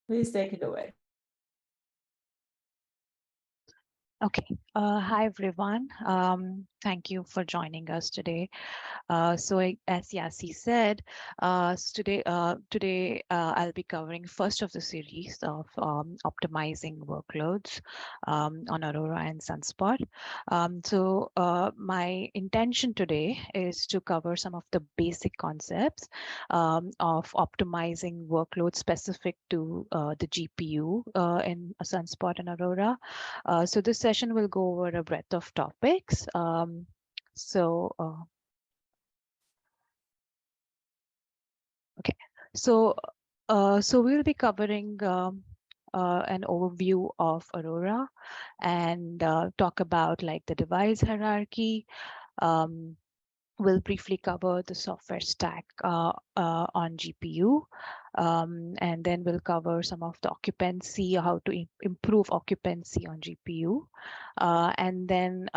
Please take it away. Okay. Hi, everyone. Thank you for joining us today. As Yasi said, today I'll be covering first of the series of optimizing workloads on Aurora and Sunspot. My intention today is to cover some of the basic concepts of optimizing workloads specific to the GPU in Sunspot and Aurora. So this session will go over a breadth of topics. So Okay, so we'll be covering an overview of Aurora and talk about like the device hierarchy. We'll briefly cover the software stack on GPU, and then we'll cover some of the occupancy, how to improve occupancy on GPU, and then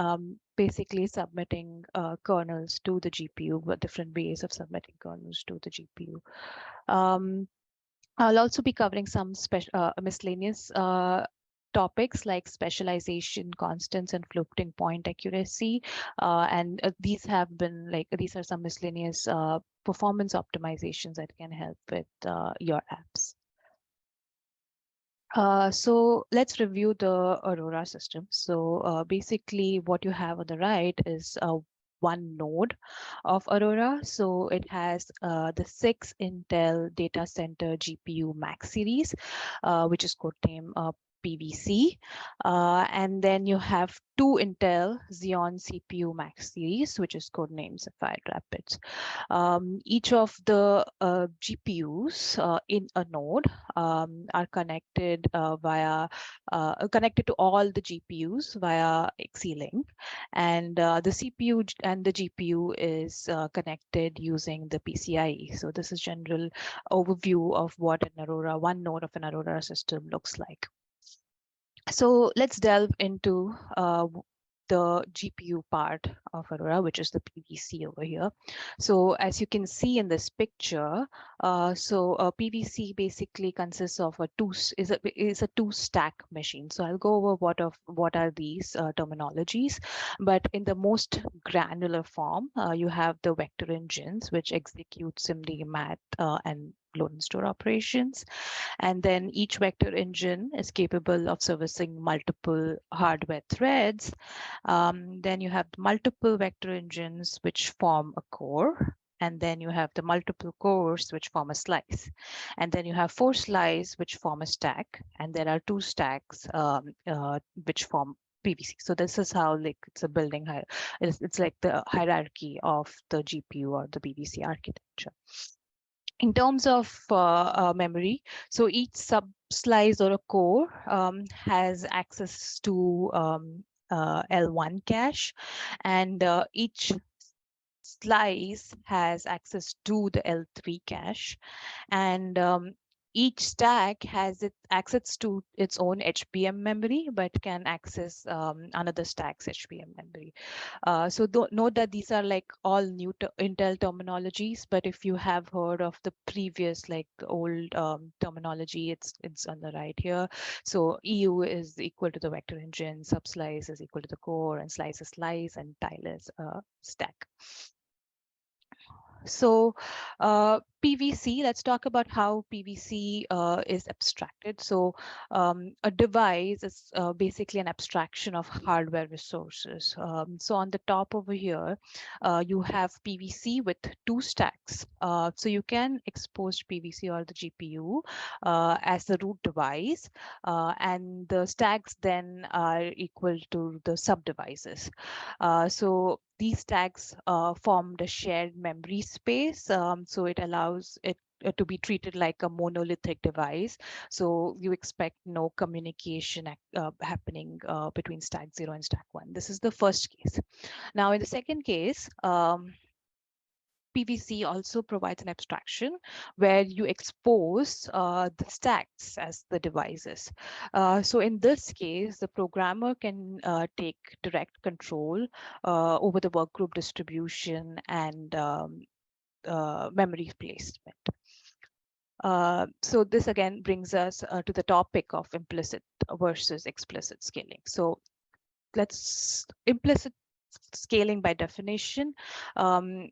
basically submitting kernels to the GPU, different ways of submitting kernels to the GPU. I'll also be covering some miscellaneous topics like specialization constants and floating point accuracy. And these are some miscellaneous performance optimizations that can help with your apps. So let's review the Aurora system. So basically what you have on the right is one node of Aurora. So it has the 6 Intel data center GPU Max series, which is codename PVC. And then you have 2 Intel Xeon CPU Max series, which is codenamed Sapphire Rapids. Each of the GPUs in a node are connected connected to all the GPUs via Xlink, and the CPU and the GPU is connected using the PCIe. So this is general overview of what an Aurora, one node of an Aurora system looks like. So let's delve into the GPU part of Aurora, which is the PVC over here. So as you can see in this picture, PVC basically consists of a two stack machine. So I'll go over what are these terminologies, but in the most granular form, you have the vector engines which execute SIMD, math, and load and store operations. And then each vector engine is capable of servicing multiple hardware threads. Then you have multiple vector engines which form a core. And then you have the multiple cores which form a slice. And then you have 4 slices which form a stack. And there are 2 stacks which form PVC. So this is how it's a building. It's like the hierarchy of the GPU or the PVC architecture. In terms of memory, so each sub-slice or a core has access to L1 cache, and each slice has access to the L3 cache, and each stack has access to its own HBM memory, but can access another stack's HBM memory. So note that these are like all new Intel terminologies, but if you have heard of the previous, like the old terminology, it's on the right here. So EU is equal to the vector engine, subslice is equal to the core, and slice is slice, and tile is stack. So PVC, let's talk about how PVC is abstracted. So a device is basically an abstraction of hardware resources. So on the top over here, you have PVC with 2 stacks. So you can expose PVC or the GPU as the root device, and the stacks then are equal to the sub-devices. So these stacks formed a shared memory space, so it allows it to be treated like a monolithic device. So you expect no communication happening between stack 0 and stack 1. This is the first case. Now in the second case, PVC also provides an abstraction where you expose the stacks as the devices. So in this case, the programmer can take direct control over the workgroup distribution and memory placement. So this again brings us to the topic of implicit versus explicit scaling. So let's implicit scaling by definition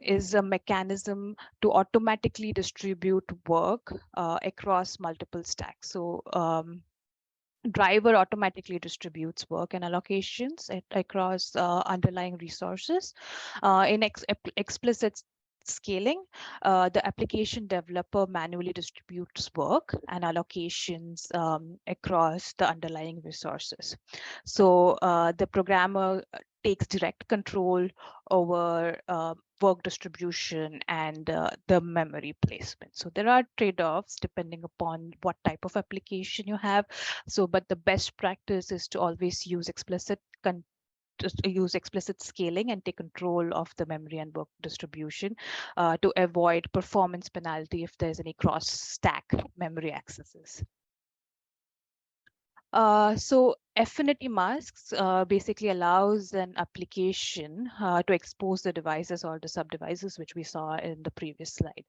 is a mechanism to automatically distribute work across multiple stacks. So driver automatically distributes work and allocations across underlying resources. In explicit scaling, the application developer manually distributes work and allocations across the underlying resources. So the programmer takes direct control over work distribution and the memory placement. So there are trade-offs depending upon what type of application you have. So, but the best practice is to always use explicit scaling and take control of the memory and work distribution to avoid performance penalty if there's any cross-stack memory accesses. So Affinity Masks basically allows an application to expose the devices or the sub-devices, which we saw in the previous slide.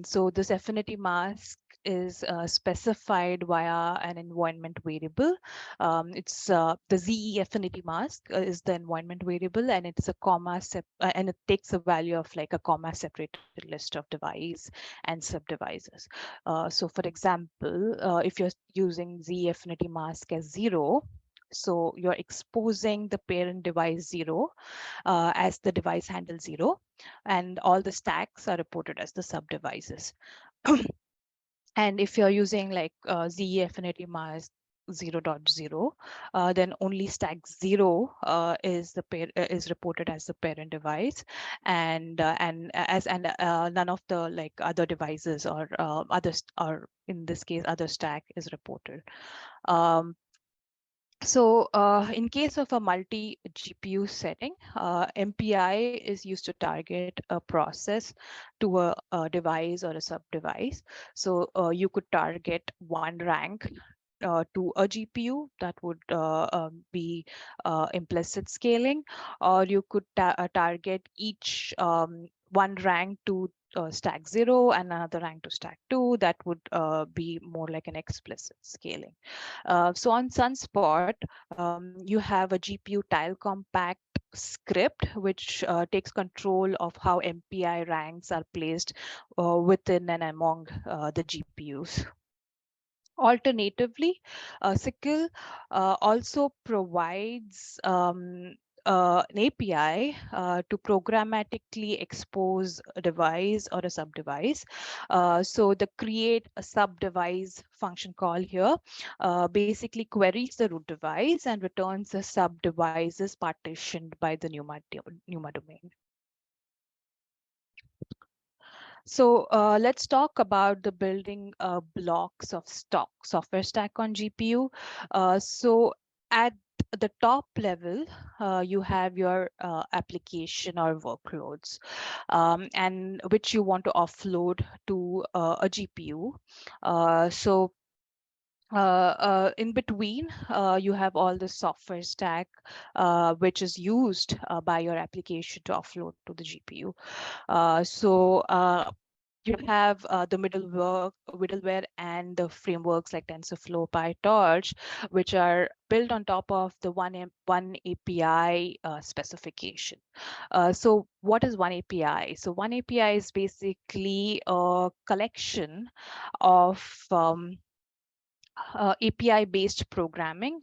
So this Affinity Mask is specified via an environment variable. It's the ZE Affinity Mask is the environment variable, and it's a and it takes a value of like a comma separated list of device and sub-devices. So for example, if you're using Z Affinity Mask as 0, so you're exposing the parent device 0 as the device handle 0, and all the stacks are reported as the sub-devices. And if you're using like Z Affinity Mask 0.0, then only stack 0 is reported as the parent device, and none of the like other devices or others, or in this case other stack, is reported. So in case of a multi-GPU setting, MPI is used to target a process to a device or a sub-device. So you could target one rank to a GPU. That would be implicit scaling, or you could target each one rank to stack 0 and another rank to stack 2. That would be more like an explicit scaling. So on Sunspot, you have a GPU tile compact script, which takes control of how MPI ranks are placed within and among the GPUs. Alternatively, SYCL also provides an API to programmatically expose a device or a sub-device. So the create a sub-device function call here basically queries the root device and returns the sub-devices partitioned by the NUMA domain. So let's talk about the building blocks of software stack on GPU. So at the top level, you have your application or workloads, and which you want to offload to a GPU. So in between, you have all the software stack, which is used by your application to offload to the GPU. So you have the middleware and the frameworks like TensorFlow, PyTorch, which are built on top of the one API specification. So what is one API? So one API is basically a collection of API-based programming,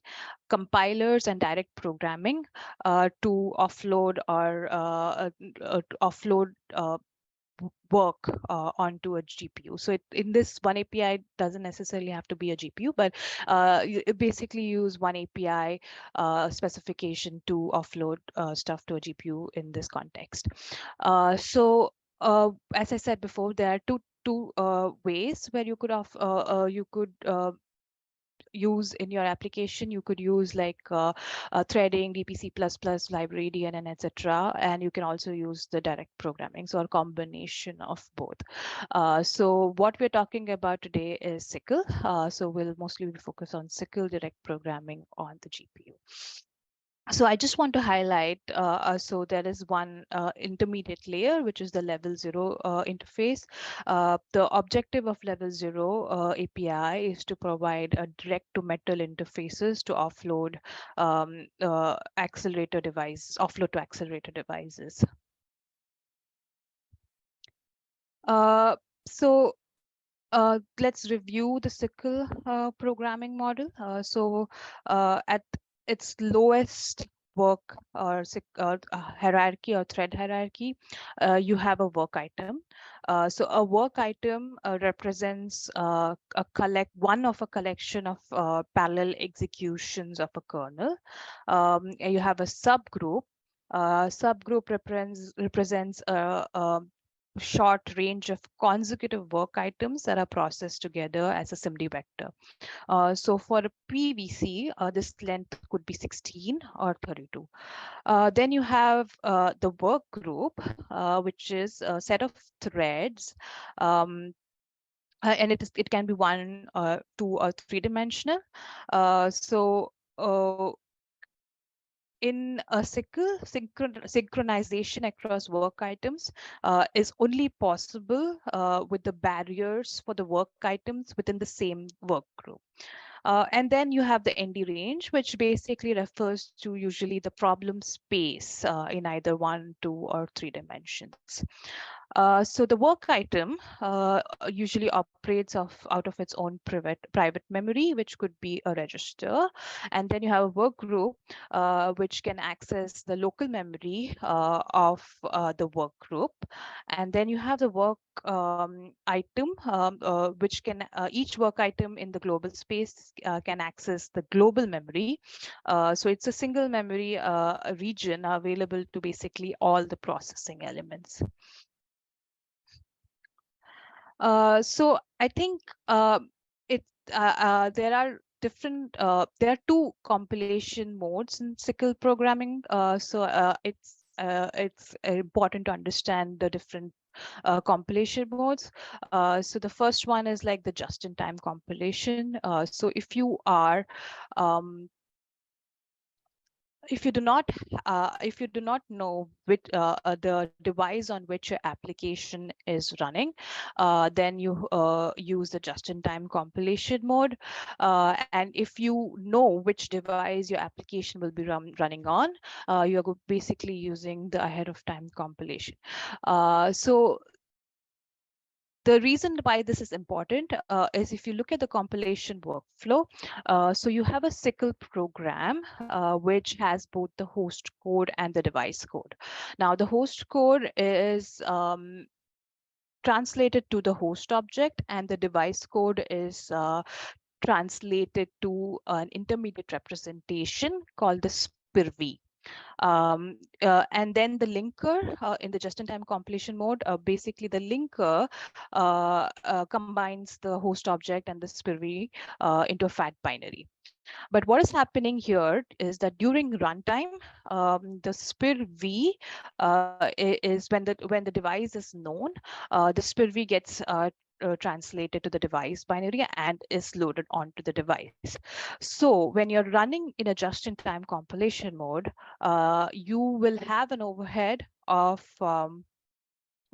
compilers, and direct programming to offload or to offload work onto a GPU. So in this one API doesn't necessarily have to be a GPU, but you basically use one API specification to offload stuff to a GPU in this context. So as I said before, there are two ways where you could use in your application. You could use like threading, DPC++, library, DNN, etc. And you can also use the direct programming, so a combination of both. So what we're talking about today is SYCL. So we'll mostly be focused on SYCL direct programming on the GPU. So I just want to highlight, so there is one intermediate layer, which is the level 0 interface. The objective of level 0 API is to provide a direct to metal interfaces to offload accelerator devices, offload to accelerator devices. Uh, so let's review the SYCL programming model. At its lowest work or hierarchy or thread hierarchy, you have a work item. So a work item represents one of a collection of parallel executions of a kernel. You have a subgroup. Subgroup represents a short range of consecutive work items that are processed together as a SIMD vector. So for a PVC, this length could be 16 or 32. Then you have the work group, which is a set of threads. And it can be one, two, or three-dimensional. In a synchronization across work items is only possible with the barriers for the work items within the same work group. And then you have the ND range, which basically refers to usually the problem space in either 1, 2, or 3 dimensions. So the work item usually operates out of its own private memory, which could be a register. And then you have a work group, which can access the local memory of the work group. And then you have the work item, which can each work item in the global space can access the global memory. So it's a single memory region available to basically all the processing elements. So I think it there are there are two compilation modes in SYCL programming. It's important to understand the different compilation modes. So the first one is like the just-in-time compilation. So if you do not know which the device on which your application is running, then you use the just-in-time compilation mode. And if you know which device your application will be running on, you're basically using the ahead of time compilation. So the reason why this is important is if you look at the compilation workflow, so you have a SYCL program which has both the host code and the device code. Now, the host code is translated to the host object, and the device code is translated to an intermediate representation called the SPIRV. And then the linker in the just-in-time compilation mode, basically the linker combines the host object and the SPIRV into a fat binary. But what is happening here is that during runtime, the SPIRV is when the device is known, the SPIRV gets translated to the device binary and is loaded onto the device. So when you're running in a just-in-time compilation mode, you will have an overhead of the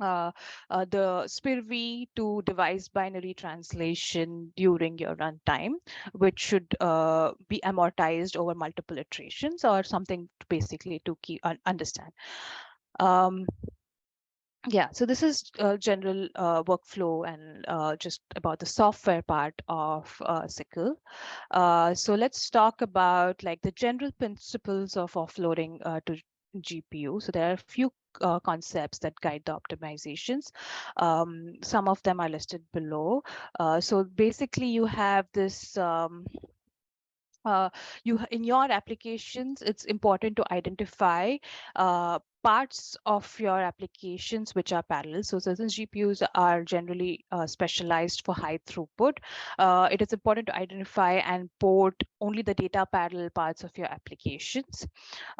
SPIRV to device binary translation during your runtime, which should be amortized over multiple iterations or something basically to keep understand. Yeah, so this is general workflow and just about the software part of SYCL. So let's talk about like the general principles of offloading to GPU. So there are a few concepts that guide the optimizations. Some of them are listed below. So basically you have this in your applications, it's important to identify parts of your applications which are parallel. So certain GPUs are generally specialized for high throughput. It is important to identify and port only the data parallel parts of your applications.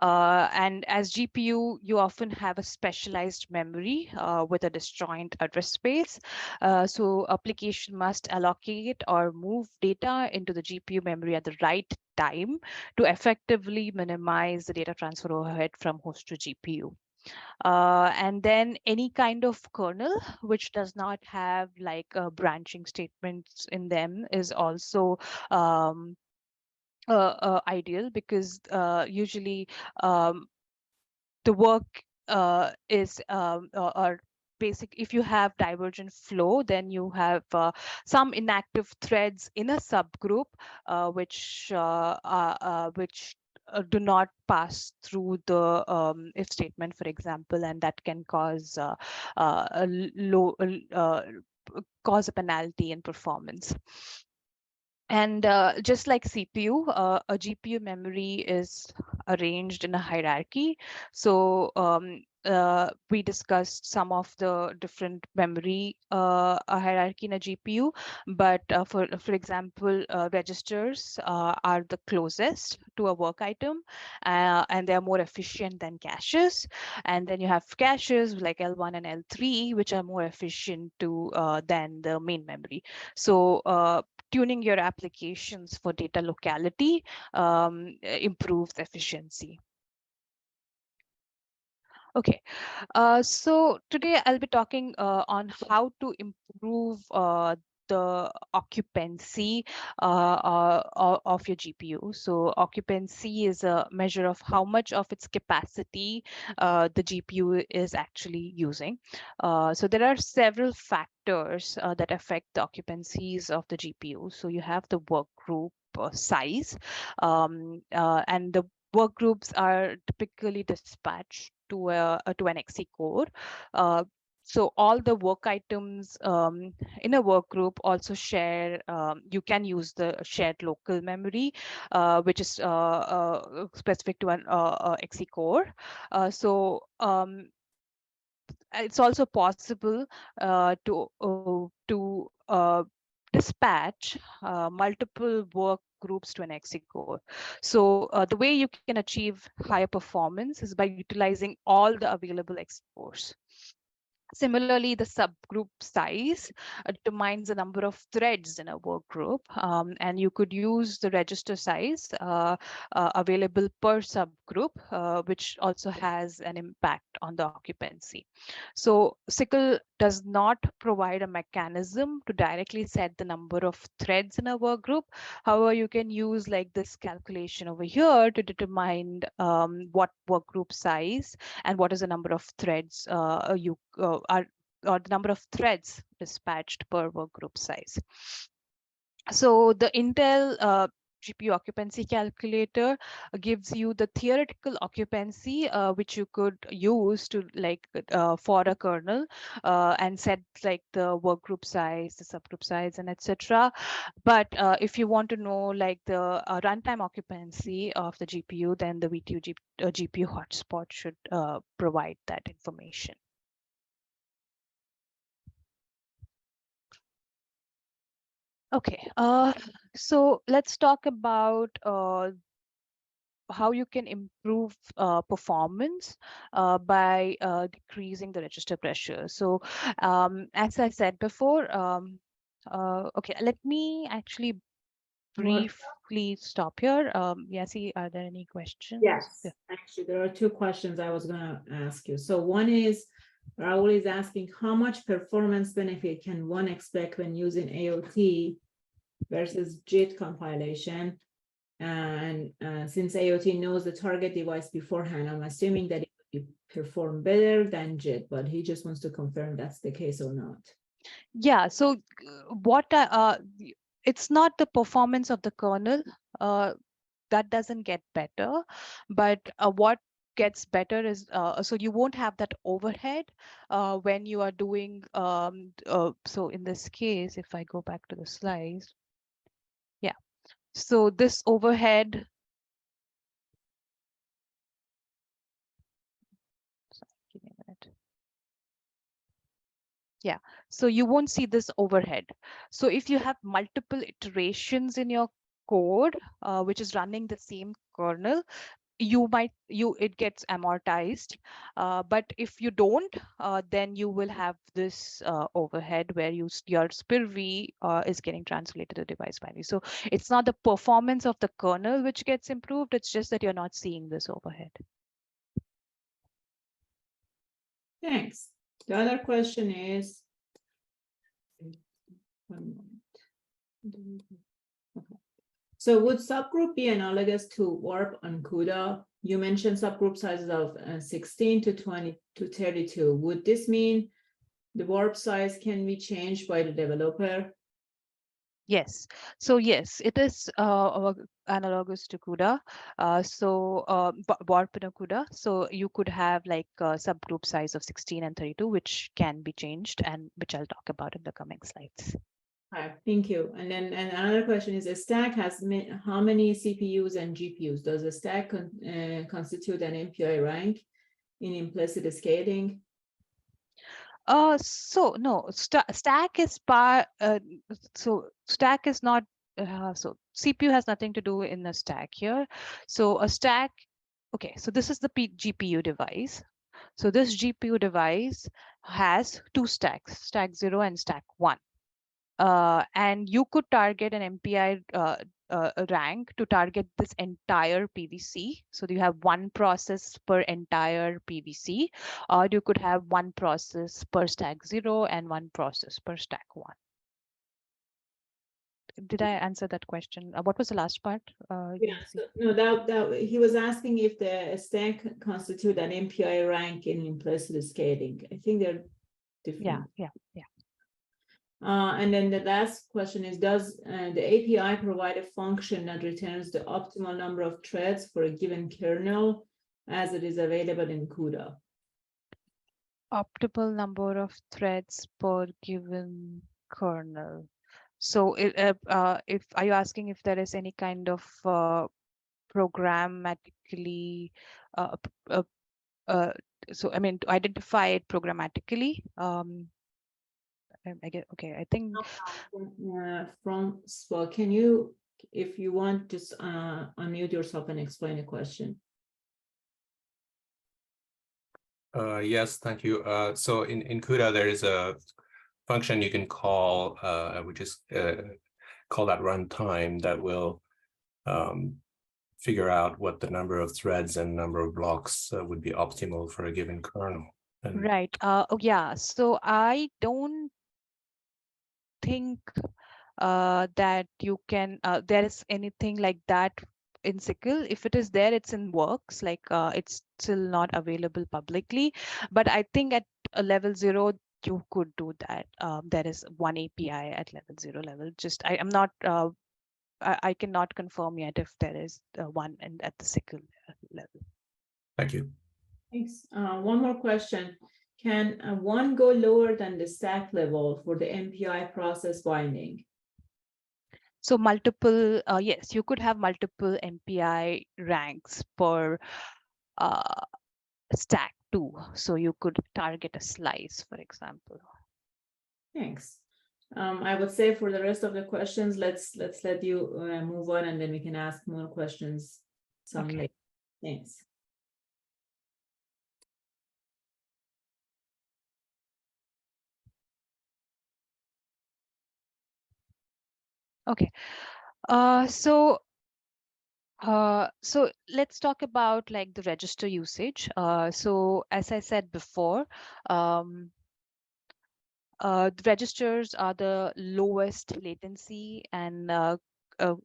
And as GPU, you often have a specialized memory with a disjoint address space. So application must allocate or move data into the GPU memory at the right time to effectively minimize the data transfer overhead from host to GPU. And then any kind of kernel which does not have like branching statements in them is also um, ideal, because usually um, the work is or basic. If you have divergent flow, then you have some inactive threads in a subgroup which do not pass through the if statement, for example, and that can cause a low cause a penalty in performance. And just like CPU, a GPU memory is arranged in a hierarchy. So we discussed some of the different memory a hierarchy in a GPU, but for example, registers are the closest to a work item, and they are more efficient than caches. And then you have caches like L1 and L3, which are more efficient than the main memory. So tuning your applications for data locality improves efficiency. Okay, so today I'll be talking on how to improve the occupancy of your GPU. So occupancy is a measure of how much of its capacity the GPU is actually using. So there are several factors that affect the occupancies of the GPU. So you have the work group size, and the work groups are typically dispatched to an XC core. So all the work items in a work group also share, you can use the shared local memory, which is specific to an XC core. So it's also possible to dispatch multiple work groups to an XC core. So the way you can achieve higher performance is by utilizing all the available XC cores. Similarly, the subgroup size determines the number of threads in a work group, and you could use the register size available per subgroup, which also has an impact on the occupancy. So SYCL does not provide a mechanism to directly set the number of threads in a work group. However, you can use like this calculation over here to determine what work group size and what is the number of threads you are, or the number of threads dispatched per work group size. So the Intel GPU occupancy calculator gives you the theoretical occupancy, which you could use to like for a kernel and set like the work group size, the subgroup size, and etc. But if you want to know like the runtime occupancy of the GPU, then the VTU GPU hotspot should provide that information. Okay, so let's talk about how you can improve performance by decreasing the register pressure. So as I said before, okay, let me actually briefly stop here. Yasi, are there any questions? Yes, actually, there are two questions I was going to ask you. So one is, Raul is asking, how much performance benefit can one expect when using AOT versus JIT compilation? And since AOT knows the target device beforehand, I'm assuming that it will perform better than JIT, but he just wants to confirm that's the case or not. Yeah, so what it's not the performance of the kernel that doesn't get better, but what gets better is so you won't have that overhead when you are doing so in this case, if I go back to the slides, yeah, so this overhead, sorry, give me a minute. Yeah, so you won't see this overhead. So if you have multiple iterations in your code which is running the same kernel, it gets amortized, but if you don't, then you will have this overhead where your SPIR-V is getting translated to device value. So it's not the performance of the kernel which gets improved, it's just that you're not seeing this overhead. Thanks. The other question is, one moment. Okay. So would subgroup be analogous to warp on CUDA? You mentioned subgroup sizes of 16 to 20 to 32. Would this mean the warp size can be changed by the developer? Yes. So yes, it is analogous to CUDA. Warp in a CUDA. So you could have like a subgroup size of 16 and 32, which can be changed and which I'll talk about in the coming slides. All right, thank you. And then another question is, a stack has how many CPUs and GPUs? Does a stack constitute an MPI rank in implicit scaling? So no, stack is stack is not, so CPU has nothing to do in the stack here. So a stack, okay, so this is the GPU device. So this GPU device has two stacks, stack 0 and stack 1. And you could target an MPI rank to target this entire PVC. So you have one process per entire PVC, or you could have one process per stack 0 and one process per stack 1. Did I answer that question? What was the last part? Yeah, so, no, that he was asking if the stack constitute an MPI rank in implicit scaling. I think they're different. Yeah. And then the last question is, does the API provide a function that returns the optimal number of threads for a given kernel as it is available in CUDA? Optimal number of threads per given kernel. So if are you asking if there is any kind of programmatically so I mean to identify it programmatically, I get, okay, I think Well, can you, if you want, just unmute yourself and explain the question? Yes, thank you. So in CUDA, there is a function you can call, which is call that runtime, that will figure out what the number of threads and number of blocks would be optimal for a given kernel. And right. Oh yeah. So I don't think that you can there is anything like that in SYCL. If it is there, it's in works, like it's still not available publicly, but I think at a level 0 you could do that. There is one API at level 0 level. Just I'm not I cannot confirm yet if there is one at the SYCL level. thank you. Thanks. One more question. Can one go lower than the stack level for the MPI process binding? So multiple, yes, you could have multiple MPI ranks per stack too. So you could target a slice, for example. Thanks. I would say for the rest of the questions, let's let you move on, and then we can ask more questions some Okay. later. Thanks. Okay. So let's talk about like the register usage. So as I said before, the registers are the lowest latency and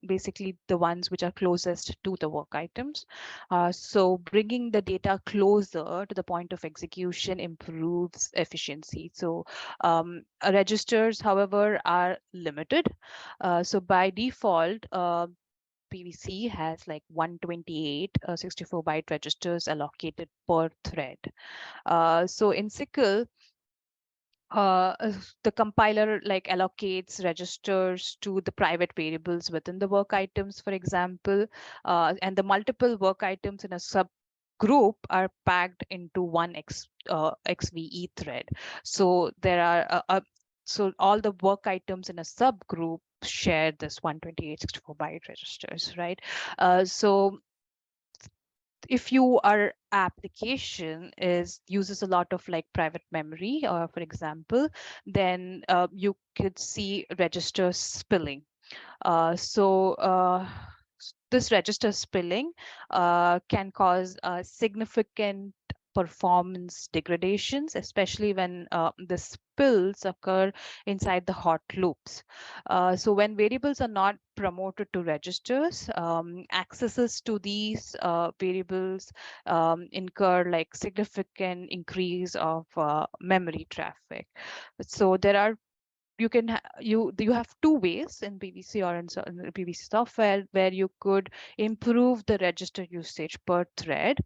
basically the ones which are closest to the work items. So bringing the data closer to the point of execution improves efficiency. So registers, however, are limited. So by default, PVC has like 128 64-byte registers allocated per thread. So in SYCL, the compiler like allocates registers to the private variables within the work items, for example, and the multiple work items in a subgroup are packed into one XVE thread. So there are so all the work items in a subgroup share this 128 64-byte registers, right? So if your application uses a lot of like private memory, or for example, then you could see registers spilling. This register spilling can cause significant performance degradations, especially when the spills occur inside the hot loops. So when variables are not promoted to registers, accesses to these variables incur like significant increase of memory traffic. So there are you have two ways in PVC or in the PVC software where you could improve the register usage per thread.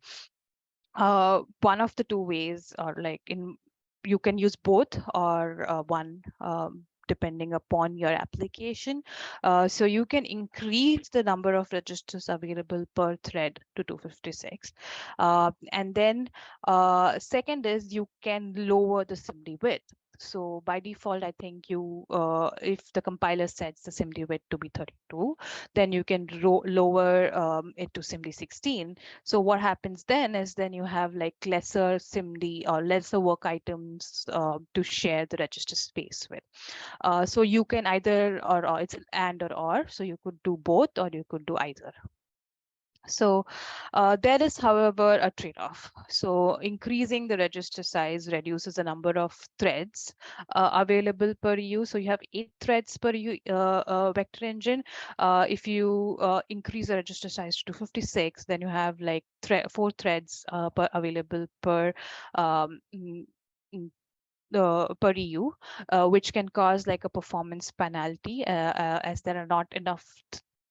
One of the two ways are like you can use both or one, depending upon your application. So you can increase the number of registers available per thread to 256. And then second is you can lower the SIMD width. So by default, I think if the compiler sets the SIMD width to be 32, then you can lower it to SIMD 16. So what happens then is you have like lesser SIMD or lesser work items to share the register space with. So you can either, or it's and or, so you could do both or you could do either. So there is, however, a trade-off. So increasing the register size reduces the number of threads available per U. So you have 8 threads per U vector engine. If you increase the register size to 56, then you have like 4 threads available per per EU, which can cause like a performance penalty as there are not enough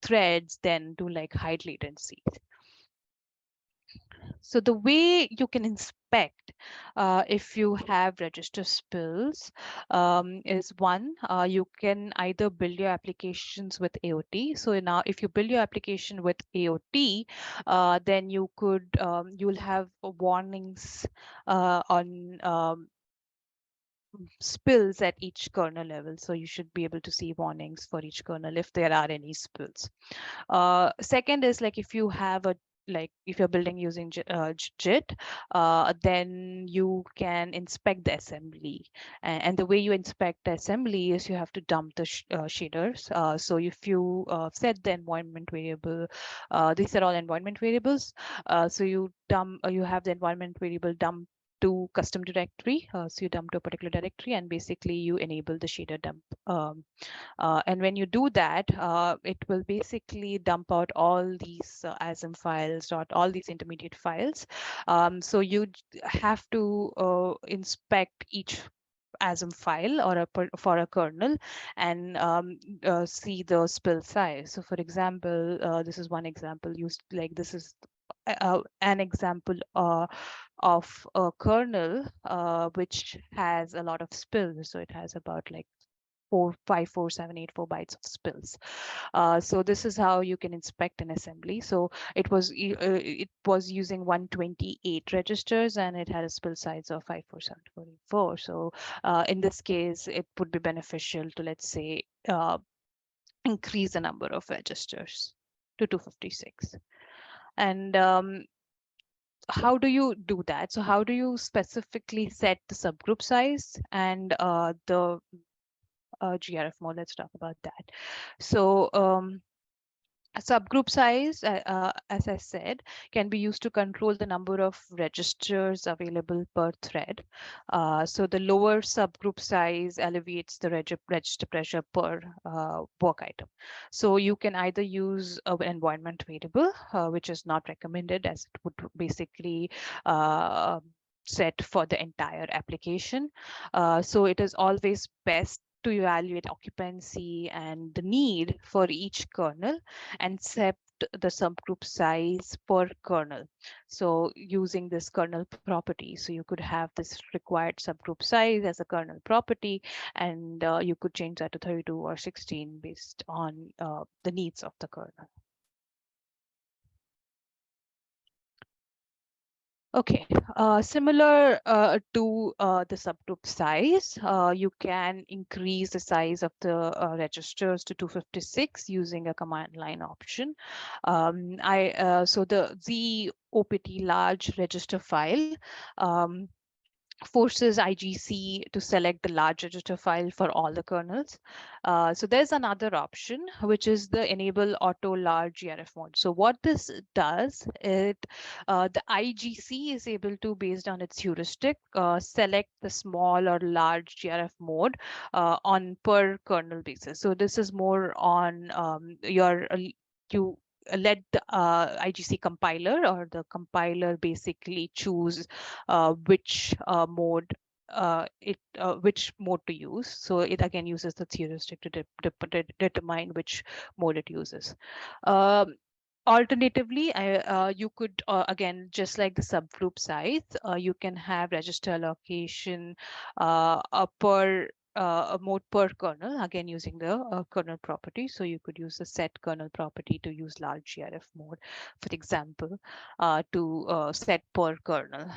threads then to like hide latency. So the way you can inspect if you have register spills is one, you can either build your applications with AOT. So now if you build your application with AOT, then you'll have warnings on spills at each kernel level. So you should be able to see warnings for each kernel if there are any spills. Second is like if you have if you're building using JIT, then you can inspect the assembly. And the way you inspect the assembly is you have to dump the shaders. So if you set the environment variable, these are all environment variables. So you have the environment variable dump to custom directory. So you dump to a particular directory and basically you enable the shader dump. And when you do that, it will basically dump out all these ASM files, all these intermediate files. So you have to inspect each ASM file or for a kernel and see the spill size. So for example, this is one example used, like this is an example of a kernel which has a lot of spills. So it has about like 454,784 bytes of spills. So this is how you can inspect an assembly. So it was using 128 registers and it had a spill size of 54744. So in this case, it would be beneficial to, let's say, increase the number of registers to 256. And how do you do that? So how do you specifically set the subgroup size and the GRF mode? Let's talk about that. So a subgroup size, as I said, can be used to control the number of registers available per thread. So the lower subgroup size alleviates the register pressure per work item. So you can either use an environment variable, which is not recommended as it would basically set for the entire application. So it is always best to evaluate occupancy and the need for each kernel and set the subgroup size per kernel. So using this kernel property, so you could have this required subgroup size as a kernel property, and you could change that to 32 or 16 based on the needs of the kernel. Okay, similar to the subgroup size, you can increase the size of the registers to 256 using a command line option. So the OPT large register file forces IGC to select the large register file for all the kernels. So there's another option, which is the enable auto large GRF mode. So what this does, the IGC is able to, based on its heuristic, select the small or large GRF mode on per kernel basis. So this is more on you let the IGC compiler or the compiler basically choose which mode to use. So it again uses the heuristic to determine which mode it uses. Alternatively, you could again, just like the subgroup size, you can have register allocation per a mode per kernel, again using the kernel property. So you could use the set kernel property to use large GRF mode, for example, to set per kernel.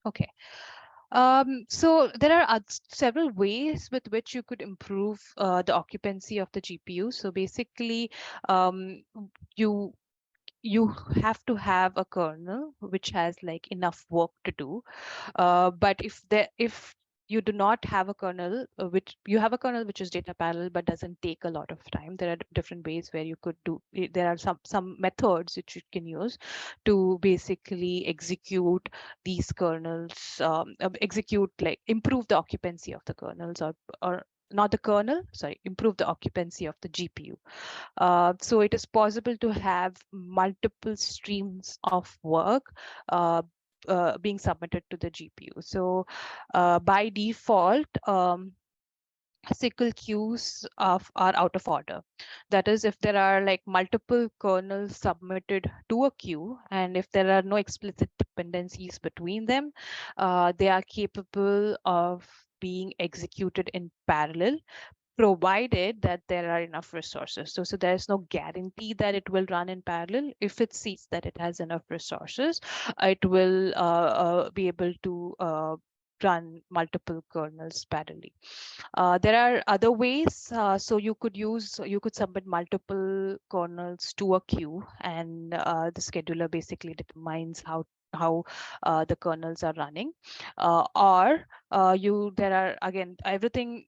Okay. So there are several ways with which you could improve the occupancy of the GPU. So basically, you you have to have a kernel which has like enough work to do. But if you do not have a kernel, which you have a kernel which is data parallel but doesn't take a lot of time, there are different ways where you could do. There are some methods which you can use to basically execute these kernels, improve the occupancy of the kernels, or not the kernel, sorry, improve the occupancy of the GPU. So it is possible to have multiple streams of work being submitted to the GPU. So by default, SYCL queues are out of order. That is, if there are like multiple kernels submitted to a queue, and if there are no explicit dependencies between them, they are capable of being executed in parallel, provided that there are enough resources. So there's no guarantee that it will run in parallel. If it sees that it has enough resources, it will be able to run multiple kernels parallelly. There are other ways. So you could submit multiple kernels to a queue, and the scheduler basically determines how the kernels are running, or there are, again, everything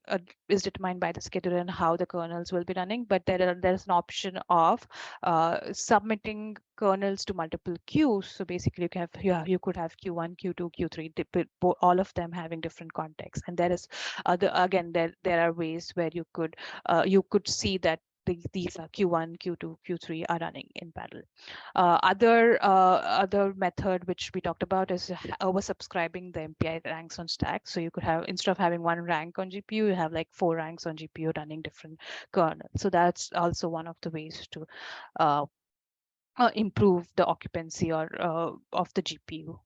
is determined by the scheduler and how the kernels will be running, but there's an option of submitting kernels to multiple queues. So basically you could have Q1, Q2, Q3, all of them having different contexts. And there is there are ways where you could see that these are Q1, Q2, Q3 are running in parallel. Other method which we talked about is oversubscribing the MPI ranks on stack. So you could have, instead of having one rank on GPU, you have like 4 ranks on GPU running different kernels. So that's also one of the ways to improve the occupancy or of the GPU.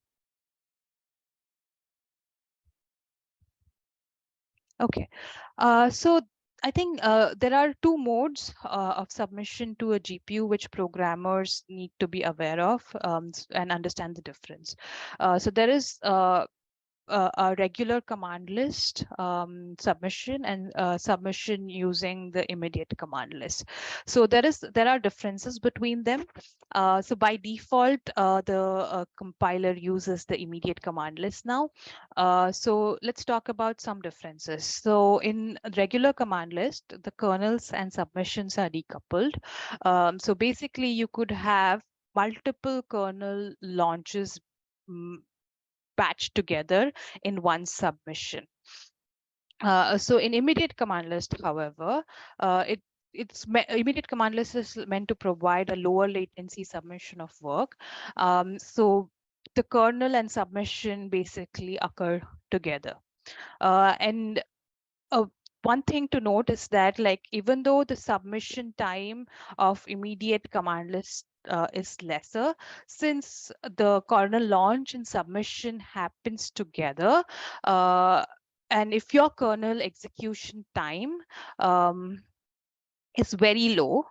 Okay, so I think there are 2 modes of submission to a GPU which programmers need to be aware of and understand the difference. So there is a regular command list submission, and submission using the immediate command list. So there are differences between them. So by default, the compiler uses the immediate command list now. So let's talk about some differences. So in regular command list, the kernels and submissions are decoupled. So basically, you could have multiple kernel launches batched together in one submission. So in immediate command list, however, immediate command list is meant to provide a lower latency submission of work. So the kernel and submission basically occur together. And one thing to note is that, like, even though the submission time of immediate command list is lesser, since the kernel launch and submission happens together, and if your kernel execution time is very low,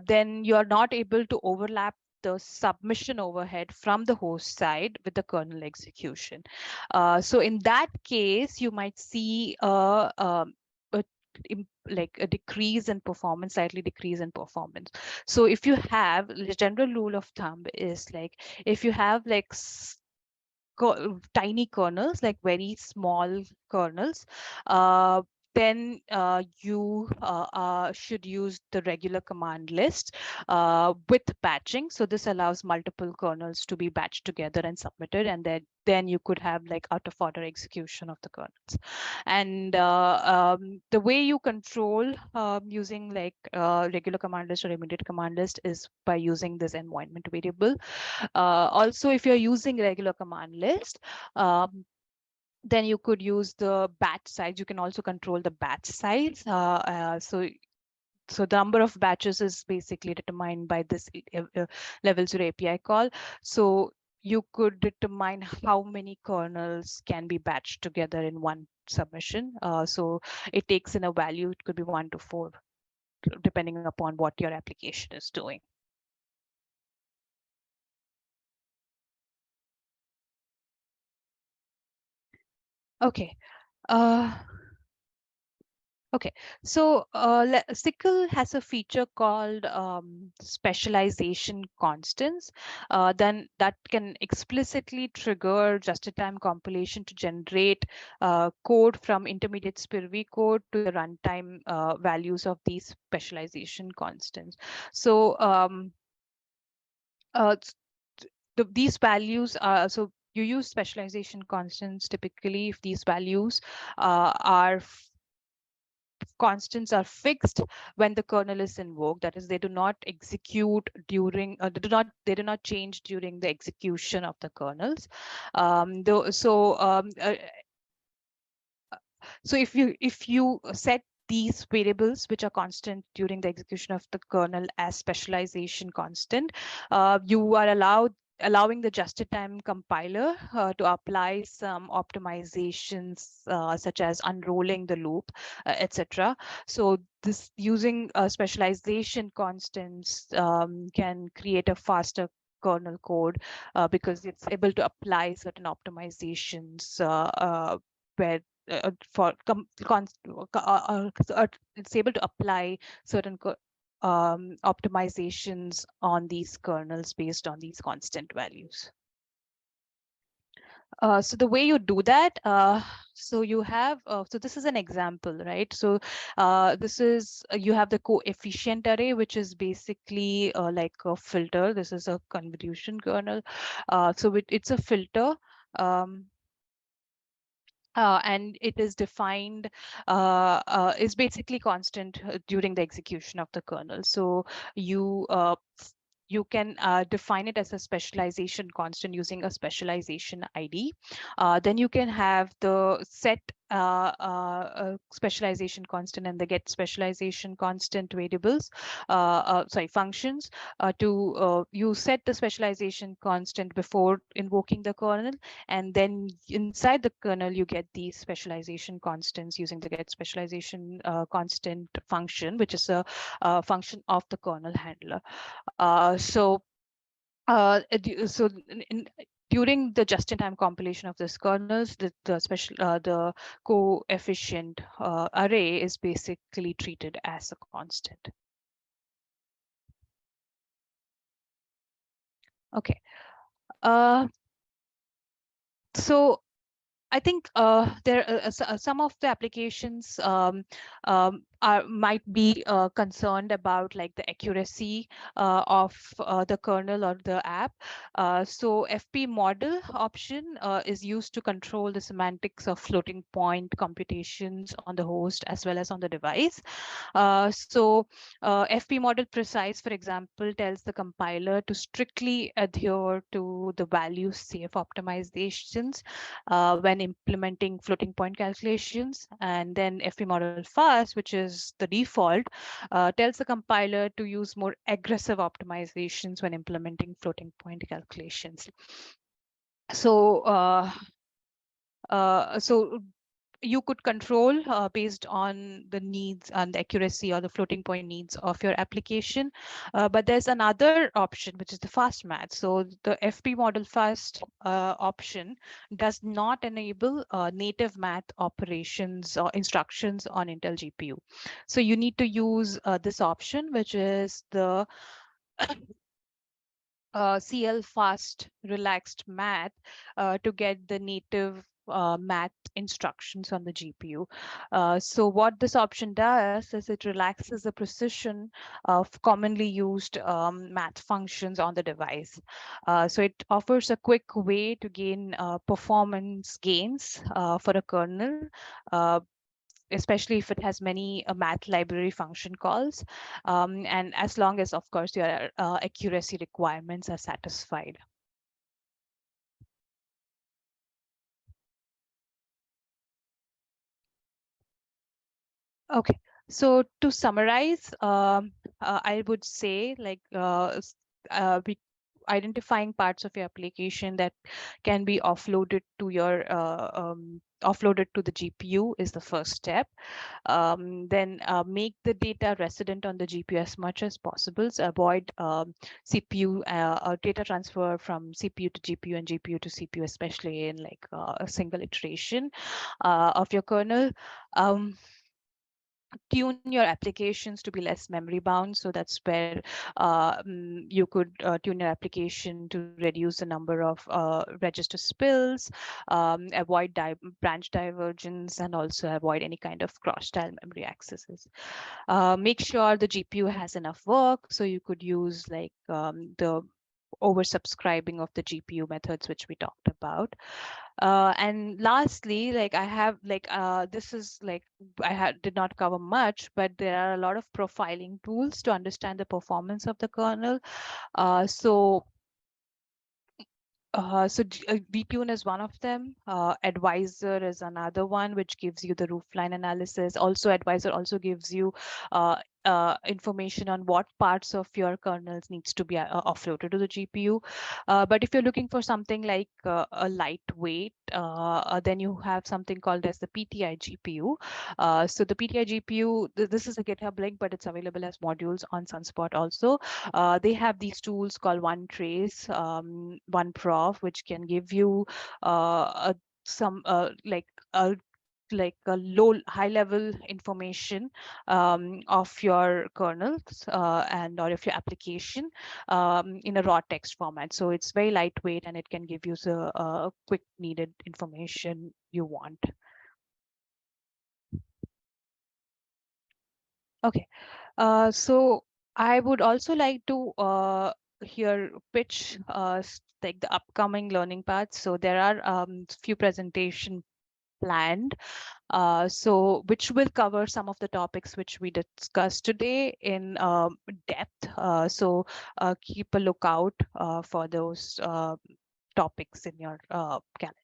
then you are not able to overlap the submission overhead from the host side with the kernel execution. So in that case, you might see like a decrease in performance, slightly decrease in performance. So if you have, the general rule of thumb is like, if you have like tiny kernels, like very small kernels, then you should use the regular command list with batching. So this allows multiple kernels to be batched together and submitted, and then you could have like out of order execution of the kernels. And the way you control using like regular command list or immediate command list is by using this environment variable. Also, if you're using regular command list, then you could use the batch size. You can also control the batch size. So the number of batches is basically determined by this level 0 API call. So you could determine how many kernels can be batched together in one submission. So it takes in a value. It could be 1 to 4, depending upon what your application is doing. Okay. Okay, so SYCL has a feature called specialization constants. Then that can explicitly trigger just-in-time compilation to generate code from intermediate SPIRV code to the runtime values of these specialization constants. So these values are, so you use specialization constants typically if these values constants are fixed when the kernel is invoked. That is, they do not execute during, they do not change during the execution of the kernels. So if you set these variables which are constant during the execution of the kernel as specialization constant, you are allowing the just-in-time compiler to apply some optimizations such as unrolling the loop, etc. So this using specialization constants can create a faster kernel code because it's able to apply certain optimizations where it's able to apply certain optimizations on these kernels based on these constant values. So the way you do that, so you have, so this is an example, right? So this is, you have the coefficient array, which is basically like a filter. This is a convolution kernel. So it's a filter. And it is defined, is basically constant during the execution of the kernel. So you can define it as a specialization constant using a specialization ID. Then you can have the set specialization constant and the get specialization constant variables, functions to you set the specialization constant before invoking the kernel, and then inside the kernel you get these specialization constants using the get specialization constant function, which is a function of the kernel handler. During the just-in-time compilation of this kernels, the coefficient array is basically treated as a constant. Okay. So I think there some of the applications might be concerned about like the accuracy of the kernel or the app. So FPModel option is used to control the semantics of floating point computations on the host as well as on the device. So FPModel precise, for example, tells the compiler to strictly adhere to the value safe optimizations when implementing floating point calculations. And then FPModel fast, which is the default, tells the compiler to use more aggressive optimizations when implementing floating point calculations. So you could control based on the needs and the accuracy or the floating point needs of your application. But there's another option, which is the fast math. So the FPModel fast option does not enable native math operations or instructions on Intel GPU. So you need to use this option, which is the CL fast relaxed math to get the native math instructions on the GPU. So what this option does is it relaxes the precision of commonly used math functions on the device. So it offers a quick way to gain performance gains for a kernel, especially if it has many math library function calls, and as long as, of course, your accuracy requirements are satisfied. Okay, so to summarize, I would say identifying parts of your application that can be offloaded to your offloaded to the GPU is the first step. Then make the data resident on the GPU as much as possible. So avoid CPU data transfer from CPU to GPU and GPU to CPU, especially in like a single iteration of your kernel. Tune your applications to be less memory bound. So that's where you could tune your application to reduce the number of register spills, avoid branch divergence, and also avoid any kind of cross-style memory accesses. Make sure the GPU has enough work. So you could use like the oversubscribing of the GPU methods, which we talked about. And lastly, like I have like this is like did not cover much, but there are a lot of profiling tools to understand the performance of the kernel. So VTune is one of them. Advisor is another one, which gives you the roofline analysis. Also, Advisor also gives you information on what parts of your kernels needs to be offloaded to the GPU. But if you're looking for something like a lightweight, then you have something called as the PTI GPU. So the PTI GPU, this is a GitHub link, but it's available as modules on Sunspot also. They have these tools called OneTrace, OneProf, which can give you some like a high level information of your kernels and or of your application in a raw text format. So it's very lightweight and it can give you the quick needed information you want. Okay, so I would also like to here pitch like the upcoming learning paths. So there are few presentation planned, so which will cover some of the topics which we discussed today in depth. So keep a lookout for those topics in your calendar.